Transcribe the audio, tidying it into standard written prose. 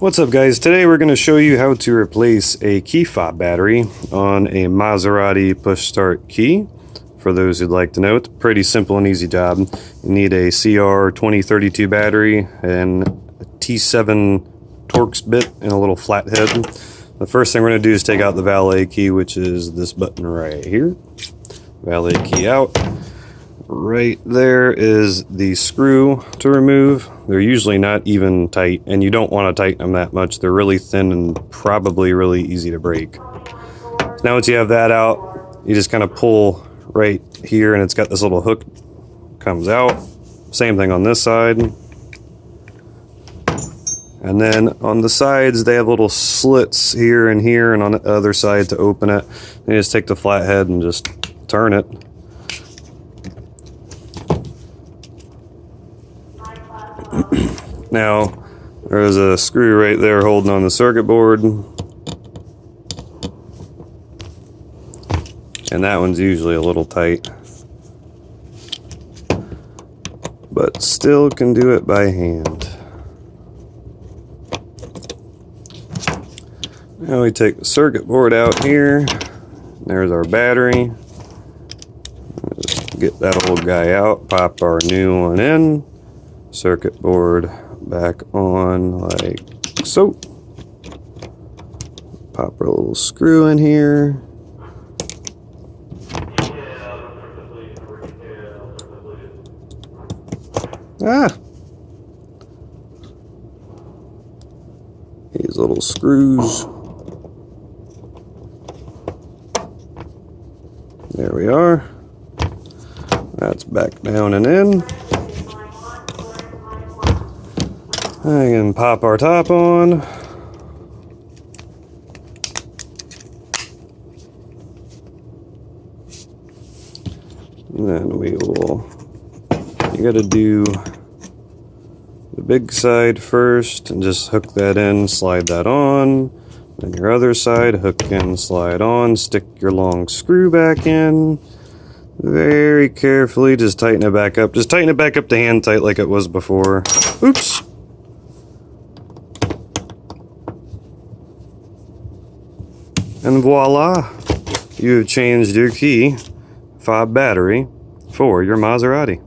What's up, guys? Today we're going to show you how to replace a key fob battery on a Maserati push start key. For those who'd like to know, it's a pretty simple and easy job. You need a CR2032 battery and a T7 Torx bit and a little flathead. The first thing we're going to do is take out the valet key, which is this button right here. Valet key out. Right there is the screw to remove. They're usually not even tight, and you don't want to tighten them that much. They're really thin and probably really easy to break. So now once you have that out, you just kind of pull right here, and it's got this little hook comes out. Same thing on this side. And then on the sides, they have little slits here and here, and on the other side to open it. You just take the flathead and just turn it. Now, there's a screw right there holding on the circuit board. And that one's usually a little tight. But still can do it by hand. Now we take the circuit board out here. There's our battery. Just get that old guy out, pop our new one in. Circuit board back on like so. Pop our little screw in here. These little screws. There we are. That's back down and in. I can pop our top on. And then we will, you gotta do the big side first and just hook that in, slide that on. Then your other side, hook in, slide on, stick your long screw back in. Very carefully, just tighten it back up. Just tighten it back up to hand tight like it was before. Oops! And voila, you have changed your key fob battery for your Maserati.